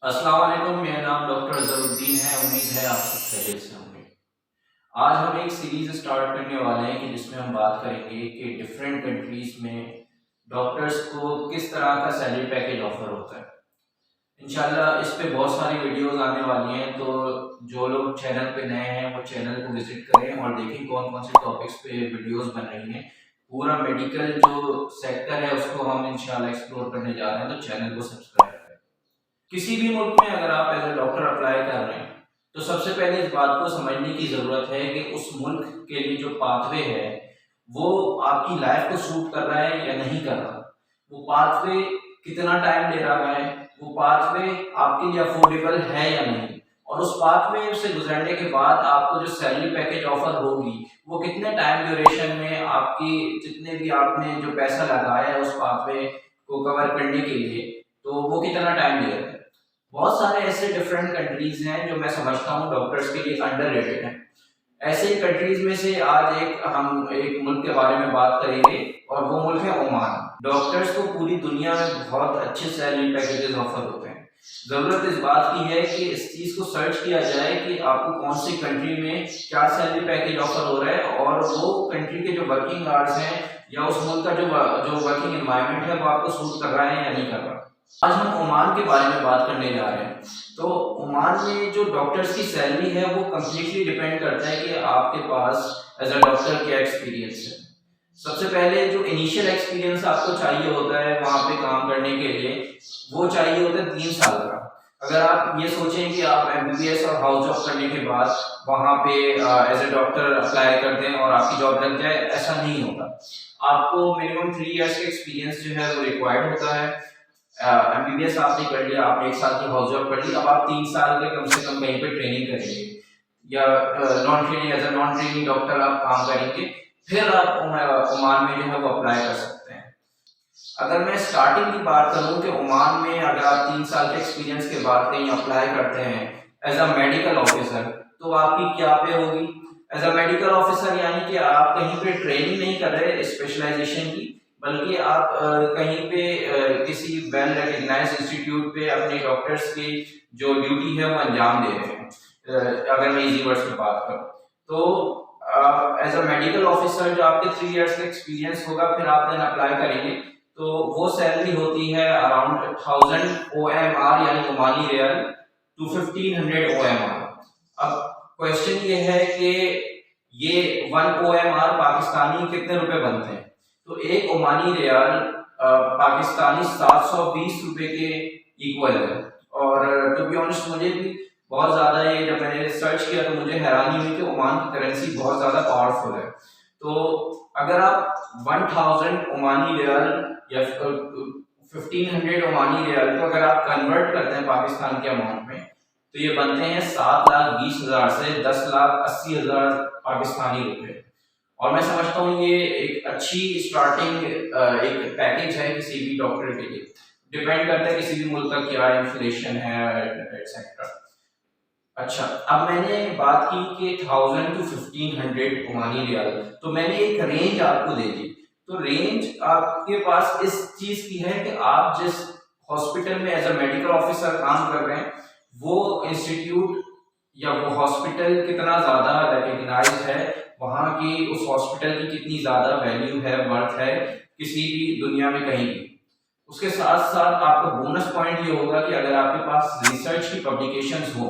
अस्सलाम वालेकुम, मेरा नाम डॉक्टर ज़रुद्दीन है। उम्मीद है आप सब खैरियत से होंगे। आज हम एक सीरीज़ स्टार्ट करने वाले हैं कि जिसमें हम बात करेंगे कि डिफरेंट कंट्रीज़ में डॉक्टर्स को किस तरह का सैलरी पैकेज ऑफर होता है। इंशाल्लाह इस पे बहुत सारी वीडियोस आने वाली हैं, तो जो लोग चैनल पे नए हैं वो चैनल को विजिट करें और देखें कौन कौन से टॉपिक्स पे वीडियोस बन रही हैं। पूरा मेडिकल जो सेक्टर है उसको हम इंशाल्लाह एक्सप्लोर करने जा रहे हैं, तो चैनल को सब्सक्राइब करें। किसी भी मुल्क में अगर आप एज ए डॉक्टर अप्लाई कर रहे हैं तो सबसे पहले इस बात को समझने की जरूरत है कि उस मुल्क के लिए जो पाथवे है वो आपकी लाइफ को सूट कर रहा है या नहीं कर रहा। वो पाथवे कितना टाइम ले रहा है, वो पाथवे आपके लिए अफोर्डेबल है या नहीं, और उस पाथवे से गुजरने के बाद आपको जो सैलरी पैकेज ऑफर होगी वो कितने टाइम ड्यूरेशन में आपकी जितने भी आपने जो पैसा लगाया है उस पाथवे को कवर करने के लिए, तो वो कितना टाइम ले रहा है। बहुत सारे ऐसे डिफरेंट कंट्रीज हैं जो मैं समझता हूँ डॉक्टर्स के लिए अंडररेटेड हैं। ऐसे ही कंट्रीज में से आज हम एक मुल्क के बारे में बात करेंगे और वो मुल्क है ओमान। डॉक्टर्स को पूरी दुनिया में बहुत अच्छे सैलरी पैकेजेस ऑफर होते हैं। जरूरत इस बात की है कि इस चीज को सर्च किया जाए कि आपको कौन सी कंट्री में क्या सैलरी पैकेज ऑफर हो रहा है और वो कंट्री के जो वर्किंग आवर्स हैं या उस मुल्क का जो वर्किंग एनवायरनमेंट है वो आपको सूट कर रहा है या नहीं कर रहा। आज हम ओमान के बारे में बात करने जा रहे हैं। तो ओमान में जो डॉक्टर्स की सैलरी है वो कम्प्लीटली डिपेंड करता है कि आपके पास एज अ डॉक्टर क्या एक्सपीरियंस है। सबसे पहले जो इनिशियल एक्सपीरियंस आपको चाहिए होता है वहां पे काम करने के लिए, वो चाहिए होता है 3 साल का। अगर आप ये सोचें कि आप एमबीबीएस और हाउस जॉब करने के बाद वहां पे एज ए डॉक्टर अप्लाई कर दें और आपकी जॉब लग जाए, ऐसा नहीं होता। आपको मिनिमम 3 इयर्स का एक्सपीरियंस जो है वो रिक्वायर्ड होता है। एमबीबीएस आपने कर लिया, आपने 1 साल की हाउस जॉब कर ली, अब आप 3 साल के कम से कम कहीं पे ट्रेनिंग करेंगे या non training as a non training doctor आप काम करेंगे, फिर आप ओमान में जो है वो अप्लाई कर सकते हैं। अगर मैं स्टार्टिंग की बात करूं कि ओमान में अगर आप 3 साल के एक्सपीरियंस के बाद कहीं अप्लाई करते हैं एज अ मेडिकल ऑफिसर, तो आपकी क्या पे होगी। एज अ मेडिकल ऑफिसर यानी कि आप कहीं पे ट्रेनिंग नहीं कर रहे स्पेशलाइजेशन की, बल्कि आप कहीं पे किसी वेल रिकग्नाइज्ड इंस्टीट्यूट पे अपने डॉक्टर्स की जो ड्यूटी है वो अंजाम दे रहे हैं। अगर मैं इजी वर्ड्स में बात करूं तो एज अ मेडिकल ऑफिसर जो आपके 3 इयर्स का एक्सपीरियंस होगा, फिर आप देन अप्लाई करेंगे तो वो सैलरी होती है अराउंड 1000 OMR यानी ओमानी रियाल टू 1500 OMR। अब क्वेश्चन ये है कि ये 1 OMR पाकिस्तानी कितने रुपए बनते हैं। तो एक ओमानी रियाल पाकिस्तानी 720 रुपए के इक्वल है। और टू बी ऑनेस्ट मुझे भी बहुत ज्यादा ये जब मैंने सर्च किया तो मुझे हैरानी हुई कि ओमान की करेंसी बहुत ज्यादा पावरफुल है। तो अगर आप 1000 ओमानी रियाल या 1500 ओमानी रियाल को अगर आप कन्वर्ट करते हैं पाकिस्तान के अमाउंट में, तो ये बनते हैं 7,20,000 से 10,80,000 पाकिस्तानी रुपए। और मैं समझता हूँ ये एक अच्छी स्टार्टिंग एक पैकेज है किसी भी डॉक्टर के लिए। डिपेंड करता है किसी भी मुल्क का क्या इन्फ्लेशन है एक्सेट्रा। अच्छा, अब मैंने बात की कि 1000 टू 1500 ओमानी रियाल, तो मैंने एक रेंज आपको दे दी। तो रेंज आपके पास इस चीज की है कि आप जिस हॉस्पिटल में एज अ मेडिकल ऑफिसर काम कर रहे हैं वो इंस्टीट्यूट या वो हॉस्पिटल कितना ज्यादा रिकग्नाइज्ड है, वहां की उस हॉस्पिटल की कितनी ज्यादा वैल्यू है, वर्थ है किसी भी दुनिया में कहीं भी। उसके साथ साथ आपका बोनस पॉइंट ये होगा कि अगर आपके पास रिसर्च की पब्लिकेशंस हो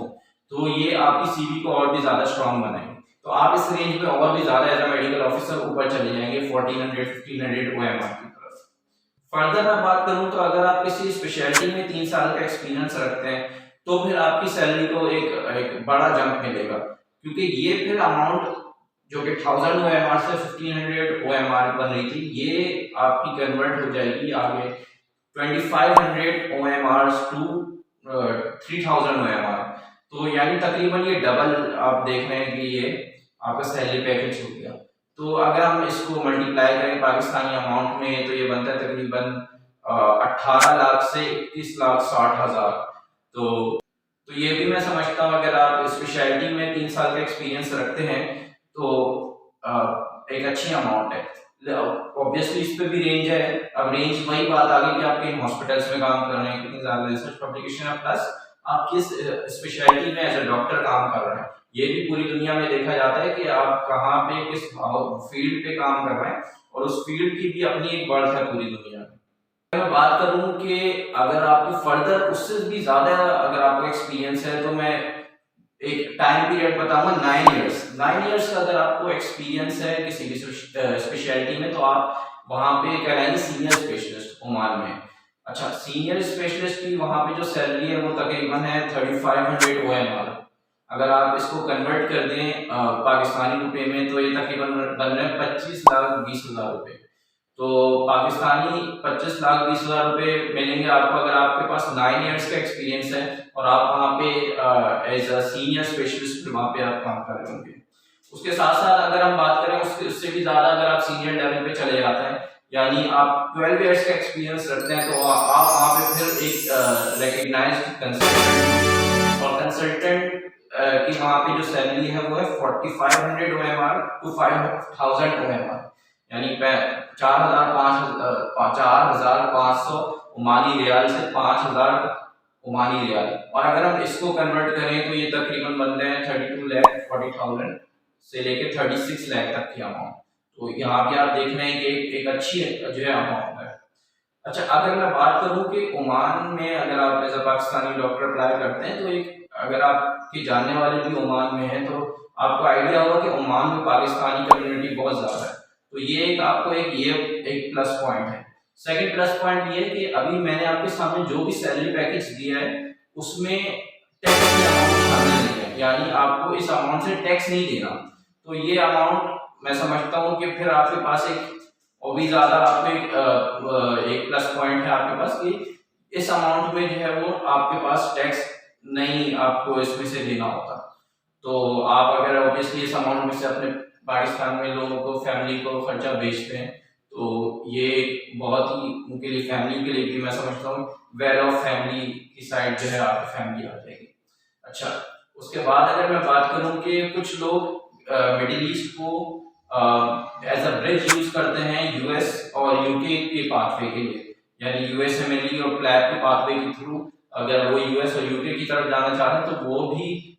तो ये आपकी सीवी को और भी ज्यादा स्ट्रांग बनाएंगे। तो आप इस रेंज में और भी ज्यादा एज अ मेडिकल ऑफिसर ऊपर चले जाएंगे 1400-1500 OMR की तरफ। फर्दर मैं बात करूं तो अगर आप किसी स्पेशलिटी में 3 साल का एक्सपीरियंस रखते हैं तो फिर आपकी सैलरी को एक बड़ा जंप मिलेगा, क्योंकि ये फिर अमाउंट जो कि 1000 OMR से 1500 OMR बन रही थी, ये आपकी कन्वर्ट हो जाएगी आगे 2500 OMR टू 3000 OMR। तो यानी तकरीबन ये डबल आप देख रहे हैं कि ये आपका सैलरी पैकेज हो गया। तो अगर हम इसको मल्टीप्लाई करें पाकिस्तानी अमाउंट में तो ये बनता है तकरीबन 18 लाख से 21,60,000। तो ये भी मैं समझता हूँ अगर आप स्पेशलिटी में 3 साल का एक्सपीरियंस रखते हैं तो एक अच्छी अमाउंट है। ऑब्वियसली इस पे भी रेंज है। अब रेंज वही बात आ गई कि आप किन हॉस्पिटल्स में काम कर रहे हैं, कितनी ज्यादा रिसर्च पब्लिकेशन है, प्लस आप किस स्पेशलिटी में एज ए डॉक्टर काम कर रहे हैं। ये भी पूरी दुनिया में देखा जाता है कि आप कहाँ पे किस फील्ड पे काम कर रहे हैं, और उस फील्ड की भी अपनी एक बढ़त है पूरी दुनिया में। मैं बात करूं कि अगर आपको फर्दर उससे भी ज्यादा अगर आपको एक्सपीरियंस है, तो मैं एक टाइम पीरियड बताऊंगा 9 इयर्स। 9 इयर्स का अगर आपको एक्सपीरियंस है किसी भी स्पेशलिटी में, तो आप वहां पे कहलाएंगे सीनियर स्पेशलिस्ट ओमान में। अच्छा, सीनियर स्पेशलिस्ट की वहां पे जो सैलरी है वो तकरीबन है 3500 OMR। अगर आप इसको कन्वर्ट कर दें पाकिस्तानी रुपए में, तो ये तकरीबन बन रहे हैं 25,20,000 रुपए। तो पाकिस्तानी 25,20,000 रुपए मिलेंगे आपको अगर आपके पास 9 इयर्स का एक्सपीरियंस है और आप वहाँ पे एज अ सीनियर स्पेशलिस्ट वहाँ पे आप काम कर रहे होंगे। उसके साथ साथ अगर हम बात करें उससे भी ज्यादा, अगर आप सीनियर लेवल पे चले जाते हैं, यानी आप 12 इयर्स का एक्सपीरियंस रखते हैं, तो आप वहाँ पे फिर एक रिकग्नाइज्ड कंसल्टेंट, और कंसल्टेंट की वहाँ पे जो सैलरी है वो है 4500 OMR टू 5000 OMR, यानी 4,500 ओमानी रियाल से 5,000 ओमानी रियाल। और अगर हम इसको कन्वर्ट करें तो ये तकरीबन बनते हैं 32,40,000 से लेके 36 लाख तक की अमाउंट। तो यहाँ पे आप देख रहे हैं कि एक अच्छी जो है अमाउंट है। अच्छा, अगर मैं बात करूं कि ओमान में अगर आप as a Pakistani doctor apply करते हैं, तो एक अगर आपके जानने वाले भी ओमान में हैं, तो आपको आइडिया होगा कि ओमान में पाकिस्तानी कम्युनिटी बहुत ज़्यादा है। तो ये एक आपको एक प्लस पॉइंट है। सेकंड प्लस पॉइंट ये कि अभी मैंने आपके सामने जो भी सैलरी पैकेज दिया है उसमें टैक्स की अमाउंट शामिल नहीं है, यानी आपको इस अमाउंट से टैक्स नहीं देना। तो ये अमाउंट मैं समझता हूँ कि फिर आपके पास और भी ज्यादा आपको एक प्लस पॉइंट है आपके पास कि इस अमाउंट में जो है वो आपके पास टैक्स नहीं आपको इसमें से देना होता। तो आप अगर ऑब्वियसली इस अमाउंट में से अपने पाकिस्तान में लोगों को, फैमिली को खर्चा भेजते हैं, तो ये बहुत ही उनके लिए, फैमिली के लिए भी मैं समझता हूँ वेल ऑफ फैमिली की साइड जो है आपकी फैमिली आ जाएगी। अच्छा, उसके बाद अगर मैं बात करूँ कि कुछ लोग मिडिल ईस्ट को एज अ ब्रिज यूज करते हैं यूएस और यूके के पाथवे के लिए, यानी यूएसएमएलई और प्लैब के पाथवे के थ्रू अगर वो यूएस और यूके की तरफ जाना चाह रहे हैं, तो वो भी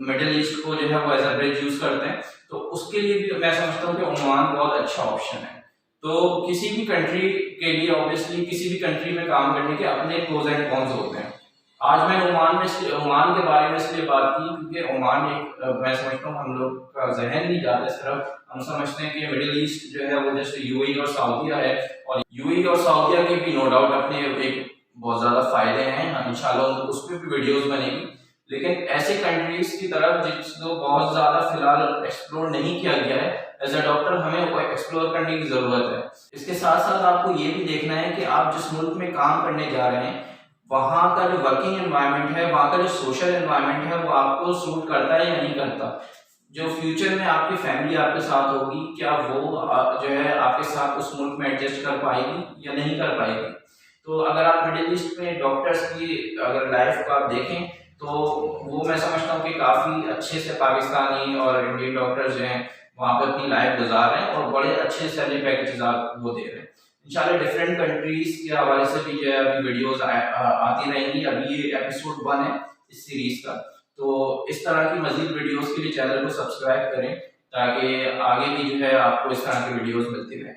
मिडिल ईस्ट को जो है वो एज अ ब्रिज यूज करते हैं। तो उसके लिए भी मैं समझता हूँ कि ओमान बहुत अच्छा ऑप्शन है। तो किसी भी कंट्री के लिए ऑब्वियसली किसी भी कंट्री में काम करने के अपने प्रोज एंड कॉन्स होते हैं। आज मैं ओमान के बारे में इसलिए बात की क्योंकि ओमान एक मैं समझता हूँ हम लोग का जहन नहीं जाता इस तरफ। हम समझते हैं कि मिडिल ईस्ट जो है वो जैसे यूएई और सऊदीया है, और यूएई और सऊदीया के भी नो डाउट अपने एक बहुत ज्यादा फायदे हैं, इंशाल्लाह उस पर भी वीडियोस बनेगी। लेकिन ऐसे कंट्रीज की तरफ जिसको बहुत ज्यादा फिलहाल एक्सप्लोर नहीं किया गया है, एज अ डॉक्टर हमें वो एक्सप्लोर करने की जरूरत है। इसके साथ साथ आपको ये भी देखना है कि आप जिस मुल्क में काम करने जा रहे हैं वहाँ का जो वर्किंग एनवायरनमेंट है, वहाँ का जो सोशल एनवायरनमेंट है, वो आपको सूट करता है या नहीं करता। जो फ्यूचर में आपकी फैमिली आपके साथ होगी, क्या वो जो है आपके साथ उस मुल्क में एडजस्ट कर पाएगी या नहीं कर पाएगी। तो अगर आप मिडिल ईस्ट में डॉक्टर्स की अगर लाइफ को आप देखें, तो वो मैं समझता हूँ कि काफ़ी अच्छे से पाकिस्तानी और इंडियन डॉक्टर्स जो हैं वहाँ पर अपनी लाइफ गुजार रहे हैं और बड़े अच्छे सैलरी पैकेजेस आप वो दे रहे हैं। इंशाल्लाह डिफरेंट कंट्रीज के हवाले से भी जो है अभी वीडियोस आती रहेंगी। अभी ये एपिसोड 1 है इस सीरीज का, तो इस तरह की मजीद वीडियोस के लिए चैनल को सब्सक्राइब करें ताकि आगे भी जो है आपको इस तरह की वीडियोस मिलती रहें।